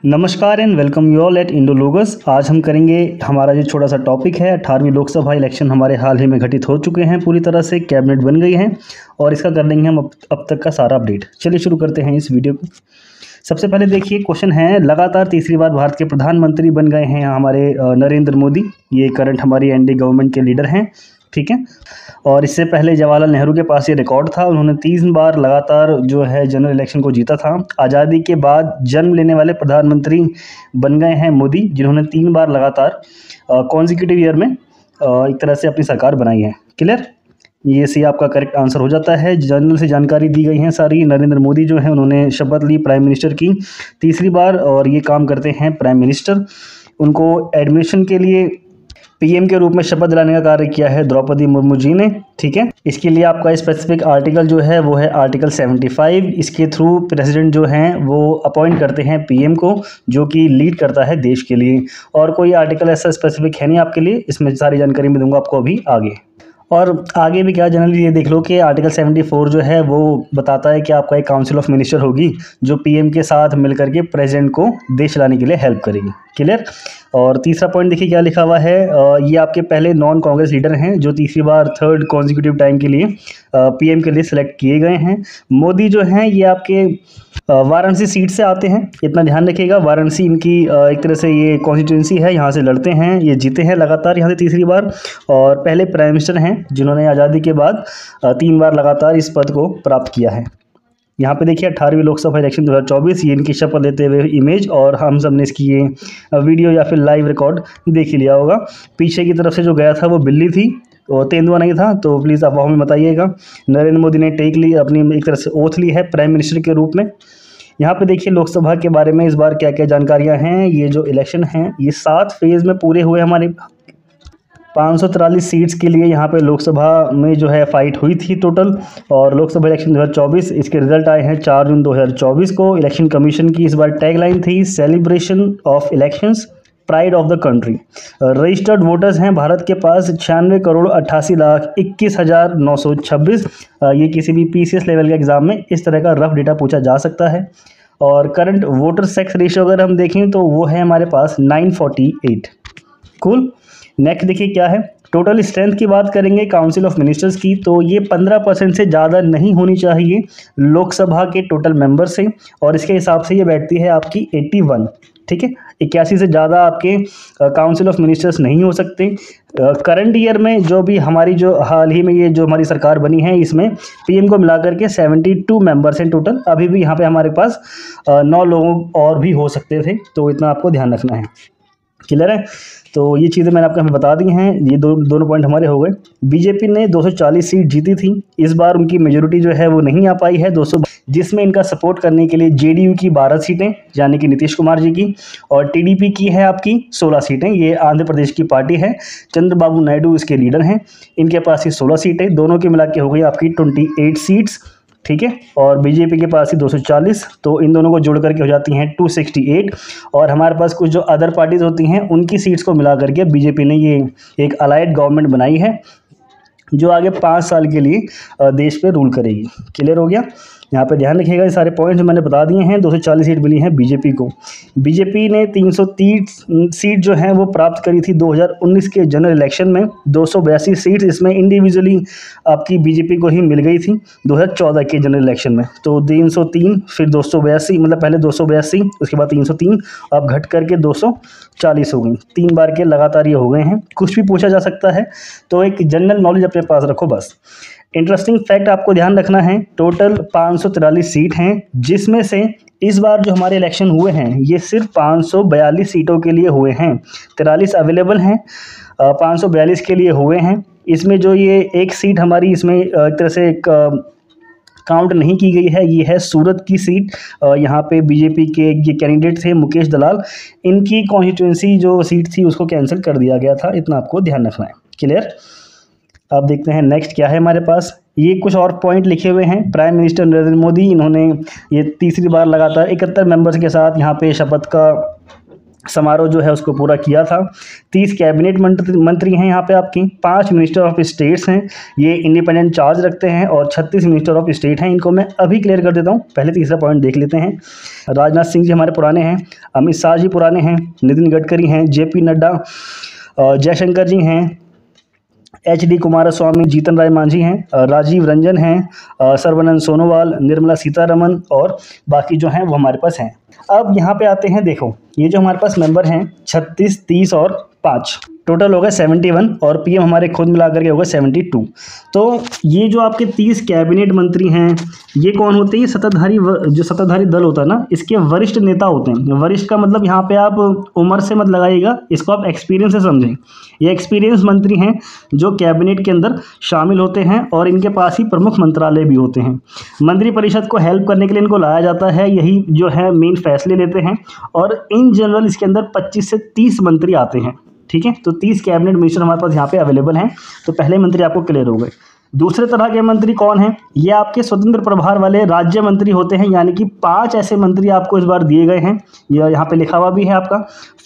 नमस्कार and welcome you all at Indologus. आज हम करेंगे, हमारा जो छोटा सा टॉपिक है, 18वीं लोकसभा इलेक्शन हमारे हाल ही में घटित हो चुके हैं, पूरी तरह से कैबिनेट बन गई है और इसका कर लेंगे हम अब तक का सारा अपडेट। चलिए शुरू करते हैं इस वीडियो को। सबसे पहले देखिए, क्वेश्चन है, लगातार तीसरी बार भारत के प्रधानमंत्री बन गए हैं हमारे नरेंद्र मोदी। ये करंट हमारी एनडीए गवर्नमेंट के लीडर हैं, ठीक है। और इससे पहले जवाहरलाल नेहरू के पास ये रिकॉर्ड था, उन्होंने 3 बार लगातार जो है जनरल इलेक्शन को जीता था। आज़ादी के बाद जन्म लेने वाले प्रधानमंत्री बन गए हैं मोदी, जिन्होंने 3 बार लगातार कॉन्जिक्यूटिव ईयर में एक तरह से अपनी सरकार बनाई है। क्लियर, ये सी आपका करेक्ट आंसर हो जाता है। जनरल से जानकारी दी गई है सारी। नरेंद्र मोदी जो है उन्होंने शपथ ली प्राइम मिनिस्टर की तीसरी बार, और ये काम करते हैं प्राइम मिनिस्टर। उनको एडमिनिस्ट्रेशन के लिए पीएम के रूप में शपथ दिलाने का कार्य किया है द्रौपदी मुर्मू जी ने, ठीक है। इसके लिए आपका स्पेसिफिक आर्टिकल जो है वो है आर्टिकल 75। इसके थ्रू प्रेसिडेंट जो हैं वो अपॉइंट करते हैं पीएम को, जो कि लीड करता है देश के लिए। और कोई आर्टिकल ऐसा स्पेसिफिक है नहीं आपके लिए, इसमें सारी जानकारी मैं दूंगा आपको अभी आगे। और आगे भी क्या, जनरली ये देख लो कि आर्टिकल 74 जो है वो बताता है कि आपका एक काउंसिल ऑफ मिनिस्टर होगी, जो पीएम के साथ मिलकर के प्रेसिडेंट को देश चलाने के लिए हेल्प करेगी। क्लियर। और तीसरा पॉइंट देखिए क्या लिखा हुआ है, ये आपके पहले नॉन कांग्रेस लीडर हैं जो तीसरी बार थर्ड कॉन्जिक्यूटिव टाइम के लिए पीएम के लिए सिलेक्ट किए गए हैं। मोदी जो हैं ये आपके वाराणसी सीट से आते हैं, इतना ध्यान रखिएगा। वाराणसी इनकी एक तरह से ये कॉन्स्टिट्यूंसी है, यहाँ से लड़ते हैं, ये जीते हैं लगातार यहाँ से तीसरी बार। और पहले प्राइम मिनिस्टर हैं जिन्होंने आज़ादी के बाद 3 बार लगातार इस पद को प्राप्त किया है। यहाँ पे देखिए 18वीं लोकसभा इलेक्शन 2024, ये इनकी शपथ लेते हुए इमेज, और हम सब ने इसकी ये वीडियो या फिर लाइव रिकॉर्ड देख ही लिया होगा। पीछे की तरफ से जो गया था वो बिल्ली थी और तेंदुआ नहीं था, तो प्लीज़ आप में बताइएगा। नरेंद्र मोदी ने टेक ली, अपनी एक तरह से ओथ ली है प्राइम मिनिस्टर के रूप में। यहाँ पे देखिए लोकसभा के बारे में इस बार क्या क्या जानकारियाँ हैं। ये जो इलेक्शन हैं ये 7 फेज़ में पूरे हुए। हमारे 543 सीट्स के लिए यहाँ पे लोकसभा में जो है फाइट हुई थी टोटल। और लोकसभा इलेक्शन 2024 इसके रिजल्ट आए हैं 4 जून 2024 को। इलेक्शन कमीशन की इस बार टैगलाइन थी, celebration of elections, pride of the country. Registered voters हैं भारत के पास 96,88,21,926। ये किसी भी पीसीएस लेवल के एग्जाम में इस तरह का रफ डेटा पूछा जा सकता है। और करंट वोटर सेक्स रेशियो अगर हम देखें तो वो है हमारे पास 948। कूल। नेक्स्ट देखिए क्या है, टोटल स्ट्रेंथ की बात करेंगे काउंसिल ऑफ मिनिस्टर्स की, तो ये 15% से ज़्यादा नहीं होनी चाहिए लोकसभा के टोटल मेंबर से, और इसके हिसाब से ये बैठती है आपकी 81, ठीक है। 81 से ज़्यादा आपके काउंसिल ऑफ मिनिस्टर्स नहीं हो सकते। करंट ईयर में जो भी हमारी जो हाल ही में ये जो हमारी सरकार बनी है, इसमें पीएम को मिलाकर के 72 मेंबर्स हैं टोटल। अभी भी यहाँ पे हमारे पास 9 लोग और भी हो सकते थे, तो इतना आपको ध्यान रखना है। क्लियर है। तो ये चीज़ें मैंने आपको हमें बता दी हैं। ये दोनों पॉइंट हमारे हो गए। बीजेपी ने 240 सीट जीती थी, इस बार उनकी मेजोरिटी जो है वो नहीं आ पाई है 200, जिसमें इनका सपोर्ट करने के लिए जेडीयू की 12 सीटें यानी कि नीतीश कुमार जी की, और टीडीपी की है आपकी 16 सीटें। ये आंध्र प्रदेश की पार्टी है, चंद्रबाबू नायडू इसके लीडर हैं, इनके पास ही 16 सीटें, दोनों के मिला के हो गई आपकी 28 सीट्स, ठीक है। और बीजेपी के पास ही 240, तो इन दोनों को जोड़ करके हो जाती हैं 268। और हमारे पास कुछ जो अदर पार्टीज होती हैं उनकी सीट्स को मिला करके बीजेपी ने ये एक अलाइड गवर्नमेंट बनाई है, जो आगे 5 साल के लिए देश पे रूल करेगी। क्लियर हो गया। यहाँ पे ध्यान रखिएगा, ये सारे पॉइंट्स मैंने बता दिए हैं। 240 सीट मिली हैं बीजेपी को। बीजेपी ने 330 सीट जो हैं वो प्राप्त करी थी 2019 के जनरल इलेक्शन में। 282 सीट्स इसमें इंडिविजुअली आपकी बीजेपी को ही मिल गई थी 2014 के जनरल इलेक्शन में। तो 303 फिर 282, मतलब पहले 282 उसके बाद 303, अब घट करके 240 हो गई। 3 बार के लगातार ये हो गए हैं। कुछ भी पूछा जा सकता है, तो एक जनरल नॉलेज अपने पास रखो बस। इंटरेस्टिंग फैक्ट आपको ध्यान रखना है, टोटल 543 सीट हैं, जिसमें से इस बार जो हमारे इलेक्शन हुए हैं ये सिर्फ 542 सीटों के लिए हुए हैं। 43 अवेलेबल हैं, 542 के लिए हुए हैं। इसमें जो ये एक सीट हमारी इसमें एक तरह से काउंट नहीं की गई है, ये है सूरत की सीट। यहाँ पे बीजेपी के ये कैंडिडेट थे मुकेश दलाल, इनकी कॉन्स्टिट्यूंसी जो सीट थी उसको कैंसिल कर दिया गया था, इतना आपको ध्यान रखना है। क्लियर। अब देखते हैं नेक्स्ट क्या है हमारे पास। ये कुछ और पॉइंट लिखे हुए हैं। प्राइम मिनिस्टर नरेंद्र मोदी, इन्होंने ये तीसरी बार लगातार 71 मेंबर्स के साथ यहाँ पे शपथ का समारोह जो है उसको पूरा किया था। 30 कैबिनेट मंत्री हैं यहाँ पे आपकी, 5 मिनिस्टर ऑफ स्टेट्स हैं, ये इंडिपेंडेंट चार्ज रखते हैं, और 36 मिनिस्टर ऑफ स्टेट हैं। इनको मैं अभी क्लियर कर देता हूँ, पहले तीसरा पॉइंट देख लेते हैं। राजनाथ सिंह जी हमारे पुराने हैं, अमित शाह जी पुराने हैं, नितिन गडकरी हैं, JP नड्डा, जयशंकर जी हैं, HD कुमारस्वामी, जीतन राय मांझी हैं, राजीव रंजन हैं, सर्बानंद सोनोवाल, निर्मला सीतारमन, और बाकी जो हैं वो हमारे पास हैं। अब यहाँ पे आते हैं, देखो ये जो हमारे पास मेंबर हैं 36, 30 और 5, टोटल हो गए 71, और PM हमारे खुद मिलाकर के हो गए 72। तो ये जो आपके 30 कैबिनेट मंत्री हैं, ये कौन होते हैं? जो सत्ताधारी दल होता है ना, इसके वरिष्ठ नेता होते हैं। वरिष्ठ का मतलब यहाँ पे आप उम्र से मत लगाइएगा, इसको आप एक्सपीरियंस से समझें। ये एक्सपीरियंस मंत्री हैं जो कैबिनेट के अंदर शामिल होते हैं, और इनके पास ही प्रमुख मंत्रालय भी होते हैं। मंत्रिपरिषद को हेल्प करने के लिए इनको लाया जाता है, यही जो है मेन फैसले लेते हैं, और इन जनरल इसके अंदर 25 से 30 मंत्री आते हैं। ठीक है, तो 30 कैबिनेट मिनिस्टर हमारे पास यहाँ पे अवेलेबल हैं। तो पहले मंत्री आपको क्लियर हो गए। दूसरे तरह के मंत्री कौन हैं? ये आपके स्वतंत्र प्रभार वाले राज्य मंत्री होते हैं, यानी कि 5 ऐसे मंत्री आपको इस बार दिए गए हैं। यह यहाँ पे लिखा हुआ भी है आपका,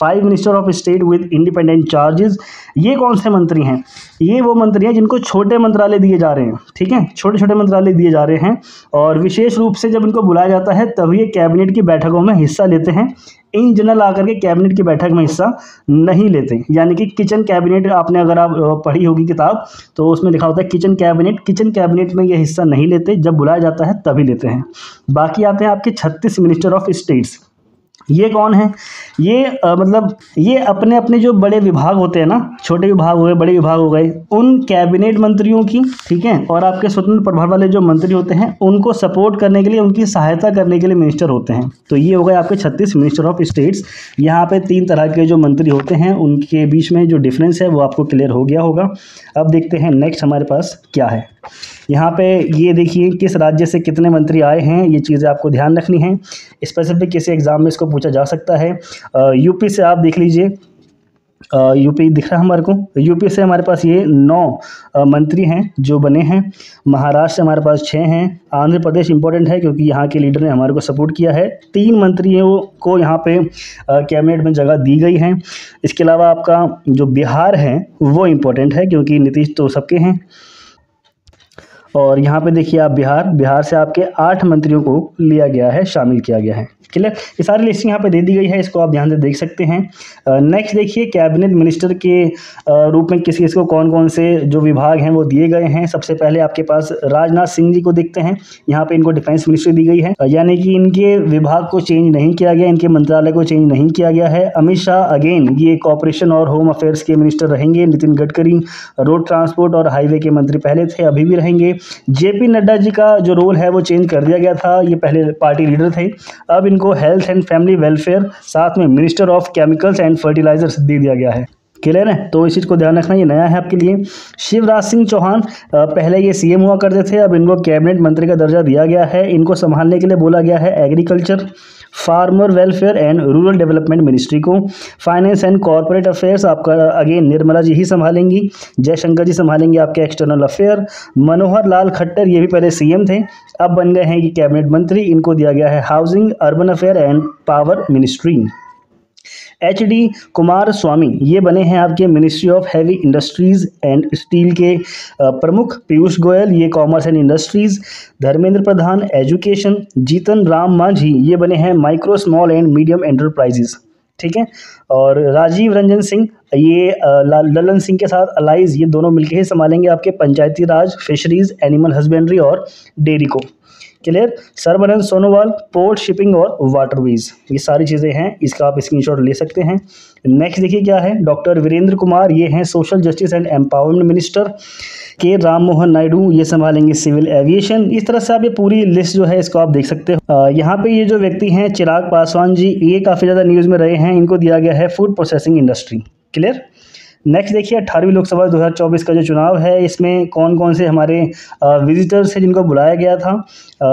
5 minister of state with independent charges. ये कौन से मंत्री हैं? ये वो मंत्री हैं जिनको छोटे मंत्रालय दिए जा रहे हैं। ठीक है, छोटे छोटे मंत्रालय दिए जा रहे हैं, और विशेष रूप से जब इनको बुलाया जाता है तभी ये कैबिनेट की बैठकों में हिस्सा लेते हैं। इन जनरल आकर के कैबिनेट की बैठक में हिस्सा नहीं लेते, यानी कि किचन कैबिनेट, आपने अगर आप पढ़ी होगी किताब तो उसमें लिखा होता है किचन कैबिनेट में ये हिस्सा नहीं लेते, जब बुलाया जाता है तभी लेते हैं। बाकी आते हैं आपके 36 मिनिस्टर ऑफ स्टेट्स। ये कौन है? ये मतलब ये अपने अपने जो बड़े विभाग होते हैं ना, छोटे विभाग हो गए, बड़े विभाग हो गए, उन कैबिनेट मंत्रियों की, ठीक है, और आपके स्वतंत्र प्रभार वाले जो मंत्री होते हैं उनको सपोर्ट करने के लिए, उनकी सहायता करने के लिए मिनिस्टर होते हैं। तो ये हो गए आपके 36 मिनिस्टर ऑफ स्टेट्स। यहाँ पे 3 तरह के जो मंत्री होते हैं, उनके बीच में जो डिफरेंस है वो आपको क्लियर हो गया होगा। अब देखते हैं नेक्स्ट हमारे पास क्या है। यहाँ पे ये देखिए किस राज्य से कितने मंत्री आए हैं, ये चीज़ें आपको ध्यान रखनी है। स्पेसिफिक किसी एग्जाम में इसको पूछा जा सकता है। यूपी से आप देख लीजिए, यूपी दिख रहा है हमारे को। यूपी से हमारे पास ये 9 मंत्री हैं जो बने हैं। महाराष्ट्र से हमारे पास 6 हैं। आंध्र प्रदेश इंपॉर्टेंट है क्योंकि यहाँ के लीडर ने हमारे को सपोर्ट किया है। 3 मंत्रियों को यहाँ पे कैबिनेट में जगह दी गई है। इसके अलावा आपका जो बिहार है वो इम्पोर्टेंट है क्योंकि नीतीश तो सबके हैं। और यहाँ पे देखिए आप बिहार से आपके 8 मंत्रियों को लिया गया है, शामिल किया गया है। क्लियर, ये सारी लिस्ट यहाँ पे दे दी गई है, इसको आप ध्यान से देख सकते हैं। नेक्स्ट देखिए कैबिनेट मिनिस्टर के रूप में किस को कौन कौन से जो विभाग हैं वो दिए गए हैं। सबसे पहले आपके पास राजनाथ सिंह जी को देखते हैं। यहाँ पे इनको डिफेंस मिनिस्ट्री दी गई है, यानी कि इनके विभाग को चेंज नहीं किया गया, इनके मंत्रालय को चेंज नहीं किया गया है। अमित शाह अगेन ये कॉर्पोरेशन और होम अफेयर्स के मिनिस्टर रहेंगे। नितिन गडकरी रोड ट्रांसपोर्ट और हाईवे के मंत्री पहले थे, अभी भी रहेंगे। JP नड्डा जी का जो रोल है वो चेंज कर दिया गया था, ये पहले पार्टी लीडर थे, अब इनको हेल्थ एंड फैमिली वेलफेयर साथ में minister of chemicals and fertilisers दे दिया गया है। क्लियर है, तो इस चीज़ को ध्यान रखना, ये नया है आपके लिए। शिवराज सिंह चौहान पहले ये CM हुआ करते थे, अब इनको कैबिनेट मंत्री का दर्जा दिया गया है। इनको संभालने के लिए बोला गया है agriculture, farmer welfare and rural development ministry को। फाइनेंस एंड कॉर्पोरेट अफेयर्स आपका अगेन निर्मला जी ही संभालेंगी। जयशंकर जी संभालेंगे आपके एक्सटर्नल अफेयर। मनोहर लाल खट्टर ये भी पहले CM थे, अब बन गए हैं ये कैबिनेट मंत्री। इनको दिया गया है housing, urban affair and power ministry. HD Kumaraswamy ये बने हैं आपके ministry of heavy industries and steel के प्रमुख। पीयूष गोयल ये commerce and industries. Dharmendra Pradhan education. Jitan Ram Manjhi ये बने हैं micro small and medium enterprises. ठीक है, और राजीव रंजन सिंह ये ललन सिंह के साथ अलाइज, ये दोनों मिलकर ही संभालेंगे आपके पंचायती राज, फिशरीज, एनिमल हस्बेंड्री और डेयरी को। Clear. Sarbananda Sonowal port, shipping और वाटरवेज, ये सारी चीज़ें हैं, इसका आप स्क्रीनशॉट ले सकते हैं। नेक्स्ट देखिए क्या है, डॉक्टर वीरेंद्र कुमार ये हैं social justice and empowerment minister. के राम मोहन नायडू ये संभालेंगे सिविल एविएशन। इस तरह से आप ये पूरी लिस्ट जो है इसको आप देख सकते हो। यहाँ पे ये जो व्यक्ति हैं चिराग पासवान जी, ये काफ़ी ज़्यादा न्यूज़ में रहे हैं, इनको दिया गया है food processing industry. Clear. Next देखिए 18वीं लोकसभा 2024 का जो चुनाव है, इसमें कौन कौन से हमारे विजिटर्स हैं जिनको बुलाया गया था।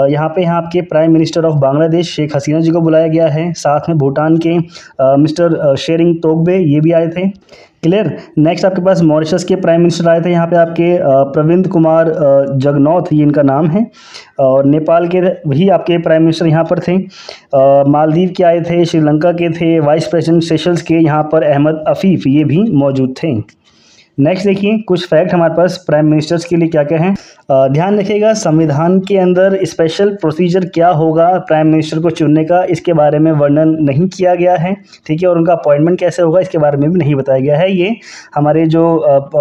यहाँ पे आपके prime minister of Bangladesh Sheikh Hasina ji को बुलाया गया है, साथ में भूटान के मिस्टर शेरिंग तोगबे ये भी आए थे। क्लियर। नेक्स्ट आपके पास मॉरिशस के प्राइम मिनिस्टर आए थे, यहाँ पे आपके प्रविंद कुमार जगनॉथ ये इनका नाम है, और नेपाल के वही आपके प्राइम मिनिस्टर यहाँ पर थे। मालदीव के आए थे, श्रीलंका के थे, वाइस प्रेसिडेंट सेशल्स के यहाँ पर अहमद अफीफ ये भी मौजूद थे। नेक्स्ट देखिए कुछ फैक्ट हमारे पास प्राइम मिनिस्टर्स के लिए क्या क्या हैं। ध्यान रखिएगा संविधान के अंदर स्पेशल प्रोसीजर क्या होगा प्राइम मिनिस्टर को चुनने का, इसके बारे में वर्णन नहीं किया गया है, ठीक है। और उनका अपॉइंटमेंट कैसे होगा इसके बारे में भी नहीं बताया गया है। ये हमारे जो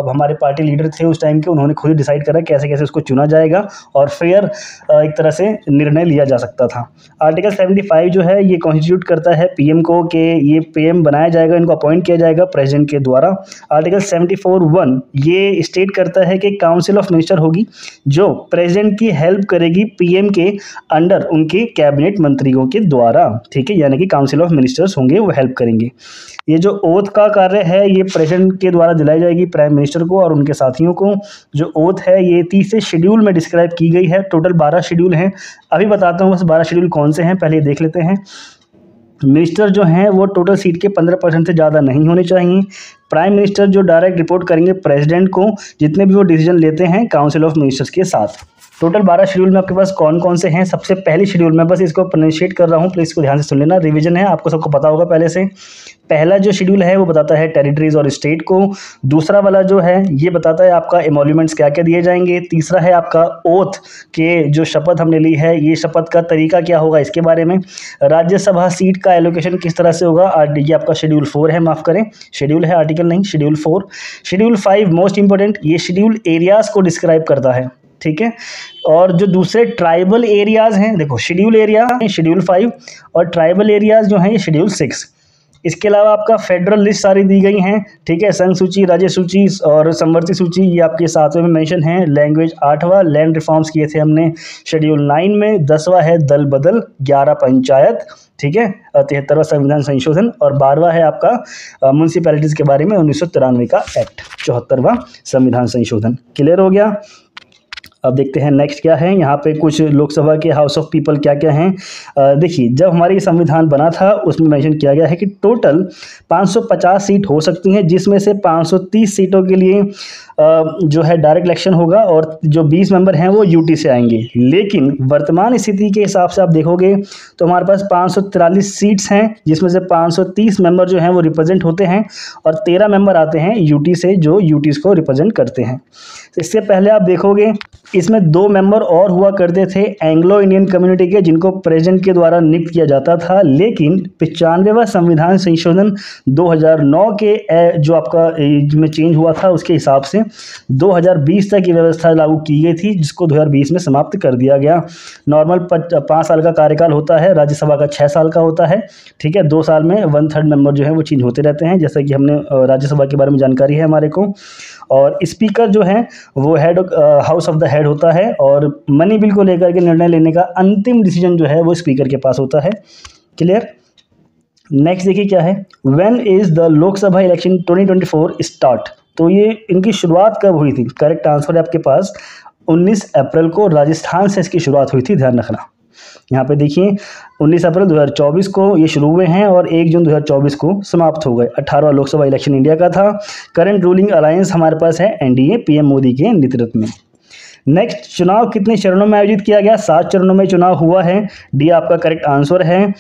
हमारे पार्टी लीडर थे उस टाइम के, उन्होंने खुद ही डिसाइड करा कैसे कैसे उसको चुना जाएगा और फेयर एक तरह से निर्णय लिया जा सकता था। आर्टिकल 75 जो है ये कॉन्स्टिट्यूट करता है पीएम को कि ये पीएम बनाया जाएगा, इनको अपॉइंट किया जाएगा प्रेसिडेंट के द्वारा। आर्टिकल 74(1) ये स्टेट करता है कि काउंसिल ऑफ मिनिस्टर होगी जो प्रेसिडेंट की हेल्प करेगी पीएम के अंडर उनके कैबिनेट मंत्रियों के द्वारा, ठीक है। यानी कि काउंसिल ऑफ मिनिस्टर्स होंगे वो हेल्प करेंगे। ये जो ओथ का कार्य है ये प्रेसिडेंट के द्वारा दिलाई जाएगी प्राइम मिनिस्टर को और उनके साथियों को। जो ओथ है ये 30 शेड्यूल में डिस्क्राइब की गई है, टोटल 12 शेड्यूल हैं। अभी बताता हूँ बस 12 शेड्यूल कौन से हैं, पहले देख लेते हैं। मिनिस्टर जो हैं वो टोटल सीट के 15% से ज़्यादा नहीं होने चाहिए। प्राइम मिनिस्टर जो डायरेक्ट रिपोर्ट करेंगे प्रेसिडेंट को, जितने भी वो डिसीजन लेते हैं काउंसिल ऑफ मिनिस्टर्स के साथ। टोटल 12 शेड्यूल में आपके पास कौन कौन से हैं। सबसे पहली शेड्यूल में बस इसको प्रोनाउंसिएट कर रहा हूँ, प्लीज़ इसको ध्यान से सुन लेना, रिवीजन है, आपको सबको पता होगा पहले से। पहला जो शेड्यूल है वो बताता है टेरिटरीज और स्टेट को। दूसरा वाला जो है ये बताता है आपका एमोल्यूमेंट्स क्या क्या दिए जाएंगे। तीसरा है आपका ओथ के जो शपथ हमने ली है ये शपथ का तरीका क्या होगा इसके बारे में। राज्यसभा सीट का एलोकेशन किस तरह से होगा, ये आपका शेड्यूल 4 है, माफ़ करें शेड्यूल है आर्टिकल नहीं, शेड्यूल 4। शेड्यूल 5 मोस्ट इंपॉर्टेंट, ये शेड्यूल एरियाज़ को डिस्क्राइब करता है, ठीक है। और जो दूसरे ट्राइबल एरियाज़ हैं, देखो शेड्यूल एरिया शेड्यूल 5 और ट्राइबल एरियाज़ जो हैं ये शेड्यूल 6। इसके अलावा आपका फेडरल लिस्ट सारी दी गई हैं, ठीक है। संघ सूची, राज्य सूची और समवर्ती सूची ये आपके 7वें में मेंशन है। लैंग्वेज 8वां, लैंड रिफॉर्म्स किए थे हमने शेड्यूल 9 में। 10वां है दल बदल, 11 पंचायत, ठीक है। 73वां संविधान संशोधन और 12वां है आपका म्यूनसिपैलिटीज़ के बारे में 1993 का एक्ट, 74वां संविधान संशोधन। क्लियर हो गया। अब देखते हैं नेक्स्ट क्या है। यहाँ पे कुछ लोकसभा के हाउस ऑफ पीपल क्या क्या हैं। देखिए जब हमारी संविधान बना था उसमें मेंशन किया गया है कि टोटल 550 सीट हो सकती हैं, जिसमें से 530 सीटों के लिए जो है डायरेक्ट इलेक्शन होगा और जो 20 मेंबर हैं वो यूटी से आएंगे। लेकिन वर्तमान स्थिति के हिसाब से आप देखोगे तो हमारे पास 543 सीट्स हैं, जिसमें से 530 मेंबर जो हैं वो रिप्रेजेंट होते हैं और 13 मेंबर आते हैं यूटी से जो यूटीज़ को रिप्रेजेंट करते हैं। इससे पहले आप देखोगे इसमें 2 मेंबर और हुआ करते थे एंग्लो इंडियन कम्युनिटी के, जिनको प्रेसिडेंट के द्वारा नियुक्त किया जाता था। लेकिन 95वां संविधान संशोधन 2009 के जो आपका में चेंज हुआ था उसके हिसाब से 2020 तक की व्यवस्था लागू की गई थी, जिसको 2020 में समाप्त कर दिया गया। नॉर्मल 5 साल का कार्यकाल होता है, राज्यसभा का 6 साल का होता है, ठीक है। 2 साल में 1/3 मेंबर जो है वो चेंज होते रहते हैं, जैसा कि हमने राज्यसभा के बारे में जानकारी है हमारे को। और स्पीकर जो है वो head house of the head होता है और मनी बिल को लेकर के निर्णय लेने का अंतिम डिसीजन जो है वो स्पीकर के पास होता है। क्लियर। नेक्स्ट देखिए क्या है, when is the Lok Sabha election 2024 start. तो ये इनकी शुरुआत कब हुई थी, करेक्ट आंसर है आपके पास 19 अप्रैल को राजस्थान से इसकी शुरुआत हुई थी, ध्यान रखना। यहाँ पे देखिए 19 अप्रैल 2024 को ये शुरू हुए हैं और 1 जून 2024 को समाप्त हो गए। 18वां लोकसभा इलेक्शन इंडिया का था। करंट रूलिंग अलायंस हमारे पास है एनडीए, पीएम मोदी के नेतृत्व में। नेक्स्ट, चुनाव कितने चरणों में आयोजित किया गया, 7 चरणों में चुनाव हुआ है, डी आपका करेक्ट आंसर है।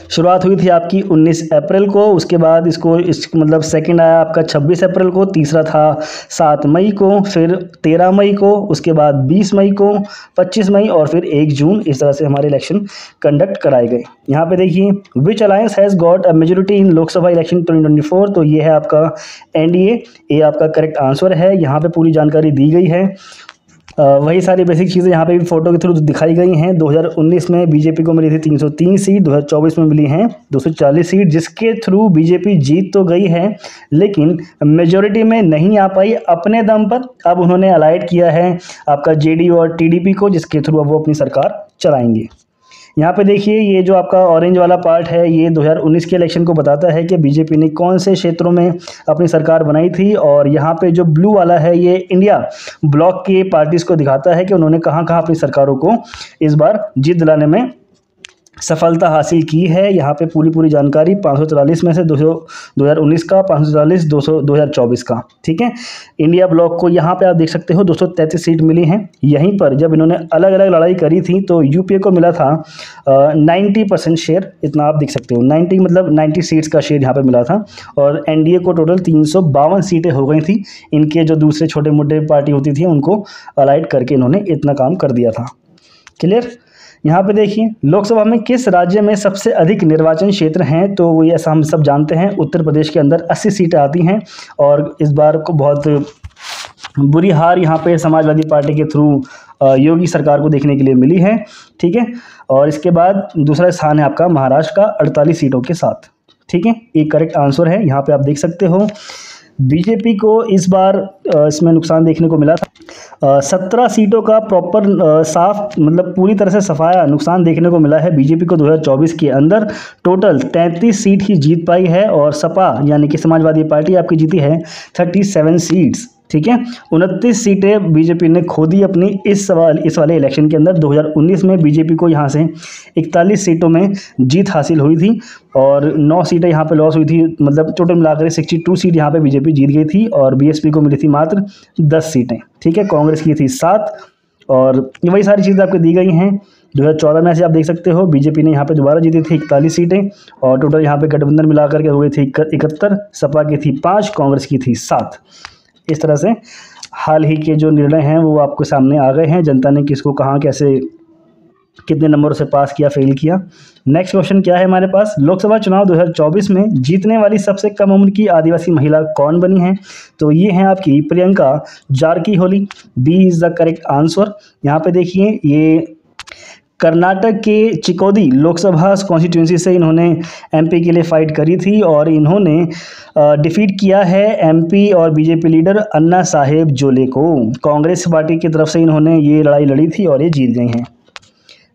शुरुआत हुई थी आपकी 19 अप्रैल को, उसके बाद इसको मतलब सेकंड आया आपका 26 अप्रैल को, तीसरा था 7 मई को, फिर 13 मई को, उसके बाद 20 मई को, 25 मई और फिर 1 जून। इस तरह से हमारे इलेक्शन कंडक्ट कराए गए। यहाँ पे देखिए which alliance has got a majority in Lok Sabha election 2024, तो ये है आपका एनडीए, ये आपका करेक्ट आंसर है। यहाँ पे पूरी जानकारी दी गई है। वही सारी बेसिक चीज़ें यहाँ पे भी फोटो के थ्रू दिखाई गई हैं। 2019 में बीजेपी को मिली थी 303 सीट, 2024 में मिली हैं 240 सीट, जिसके थ्रू बीजेपी जीत तो गई है लेकिन मेजॉरिटी में नहीं आ पाई अपने दम पर। अब उन्होंने अलाइड किया है आपका जेडीयू और टीडीपी को, जिसके थ्रू अब वो अपनी सरकार चलाएंगे। यहाँ पे देखिए ये जो आपका ऑरेंज वाला पार्ट है ये 2019 के इलेक्शन को बताता है कि बीजेपी ने कौन से क्षेत्रों में अपनी सरकार बनाई थी, और यहाँ पे जो ब्लू वाला है ये इंडिया ब्लॉक के पार्टीज को दिखाता है कि उन्होंने कहाँ कहाँ अपनी सरकारों को इस बार जीत दिलाने में सफलता हासिल की है। यहाँ पे पूरी जानकारी 544 में से 2019 का, 544 2024 का, ठीक है। इंडिया ब्लॉक को यहाँ पे आप देख सकते हो 233 सीट मिली हैं। यहीं पर जब इन्होंने अलग अलग लड़ाई करी थी तो यूपीए को मिला था 90% शेयर, इतना आप देख सकते हो। 90 मतलब 90 सीट्स का शेयर यहाँ पे मिला था, और एनडीए को टोटल 352 सीटें हो गई थी। इनके जो दूसरे छोटे मोटे पार्टी होती थी उनको अलाइड करके इन्होंने इतना काम कर दिया था। क्लियर। यहाँ पे देखिए लोकसभा में किस राज्य में सबसे अधिक निर्वाचन क्षेत्र हैं, तो वो ऐसा हम सब जानते हैं उत्तर प्रदेश के अंदर 80 सीटें आती हैं, और इस बार को बहुत बुरी हार यहाँ पे समाजवादी पार्टी के थ्रू योगी सरकार को देखने के लिए मिली है, ठीक है। और इसके बाद दूसरा स्थान है आपका महाराष्ट्र का 48 सीटों के साथ, ठीक है। एक करेक्ट आंसर है। यहाँ पे आप देख सकते हो बीजेपी को इस बार इसमें नुकसान देखने को मिला था। 17 सीटों का प्रॉपर साफ मतलब पूरी तरह से सफाया नुकसान देखने को मिला है बीजेपी को 2024 के अंदर। टोटल 33 सीट ही जीत पाई है, और सपा यानी कि समाजवादी पार्टी आपकी जीती है 37 सीट्स, ठीक है। 29 सीटें बीजेपी ने खो दी अपनी इस वाले इलेक्शन के अंदर। 2019 में बीजेपी को यहाँ से 41 सीटों में जीत हासिल हुई थी, और 9 सीटें यहाँ पे लॉस हुई थी। मतलब टोटल मिलाकर 62 सीट यहाँ पे बीजेपी जीत गई थी, और बीएसपी को मिली थी मात्र 10 सीटें, ठीक है। कांग्रेस की थी 7, और ये वही सारी चीज़ें आपको दी गई हैं। 2014 में से आप देख सकते हो बीजेपी ने यहाँ पे दोबारा जीती थी 41 सीटें, और टोटल यहाँ पे गठबंधन मिलाकर के हो गई थी 71। सपा की थी 5, कांग्रेस की थी 7। इस तरह से हाल ही के जो निर्णय हैं वो आपके सामने आ गए हैं, जनता ने किसको कहाँ कैसे कितने नंबरों से पास किया, फेल किया। नेक्स्ट क्वेश्चन क्या है हमारे पास, लोकसभा चुनाव 2024 में जीतने वाली सबसे कम उम्र की आदिवासी महिला कौन बनी है, तो ये हैं आपकी Priyanka Jarkiholi. B is the correct answer. यहाँ पे देखिए ये कर्नाटक के चिकोदी लोकसभा कॉन्स्टिट्यूंसी से इन्होंने एमपी के लिए फाइट करी थी, और इन्होंने डिफीट किया है एमपी और बीजेपी लीडर अन्ना साहेब जोले को। कांग्रेस पार्टी की तरफ से इन्होंने ये लड़ाई लड़ी थी और ये जीत गई हैं।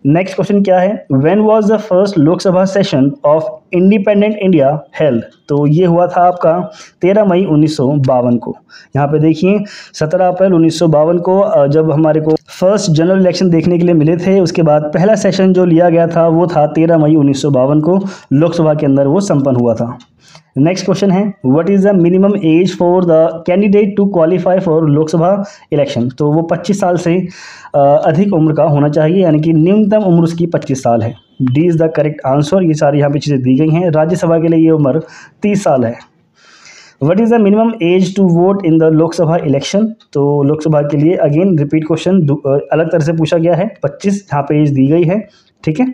नेक्स्ट क्वेश्चन क्या है, when was the first Lok Sabha session of independent India held, तो ये हुआ था आपका 13 मई 1952 को। यहाँ पे देखिए 17 अप्रैल 1952 को जब हमारे को फर्स्ट जनरल इलेक्शन देखने के लिए मिले थे, उसके बाद पहला सेशन जो लिया गया था वो था 13 मई 1952 को लोकसभा के अंदर वो संपन्न हुआ था। नेक्स्ट क्वेश्चन है, what is the minimum age for the candidate to qualify for Lok Sabha election, तो वो 25 साल से अधिक उम्र का होना चाहिए, यानी कि न्यूनतम उम्र उसकी 25 साल है। D is the correct answer. ये सारी यहाँ पे चीज़ें दी गई हैं। राज्यसभा के लिए ये उम्र 30 साल है। What is the minimum age to vote in the Lok Sabha election, तो लोकसभा के लिए अगेन रिपीट क्वेश्चन अलग तरह से पूछा गया है। 25 यहाँ पे एज दी गई है, ठीक है।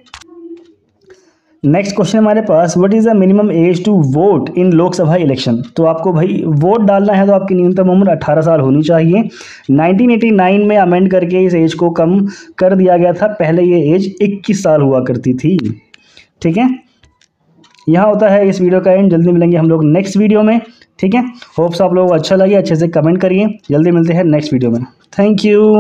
नेक्स्ट क्वेश्चन हमारे पास, what is the minimum age to vote in Lok Sabha election, तो आपको भाई वोट डालना है तो आपकी न्यूनतम उम्र 18 साल होनी चाहिए। 1989 में अमेंड करके इस एज को कम कर दिया गया था, पहले ये एज 21 साल हुआ करती थी, ठीक है। यहाँ होता है इस वीडियो का एंड। जल्दी मिलेंगे हम लोग नेक्स्ट वीडियो में, ठीक है। होप्स आप लोगों को अच्छा लगे, अच्छे से कमेंट करिए। जल्दी मिलते हैं नेक्स्ट वीडियो में। Thank you.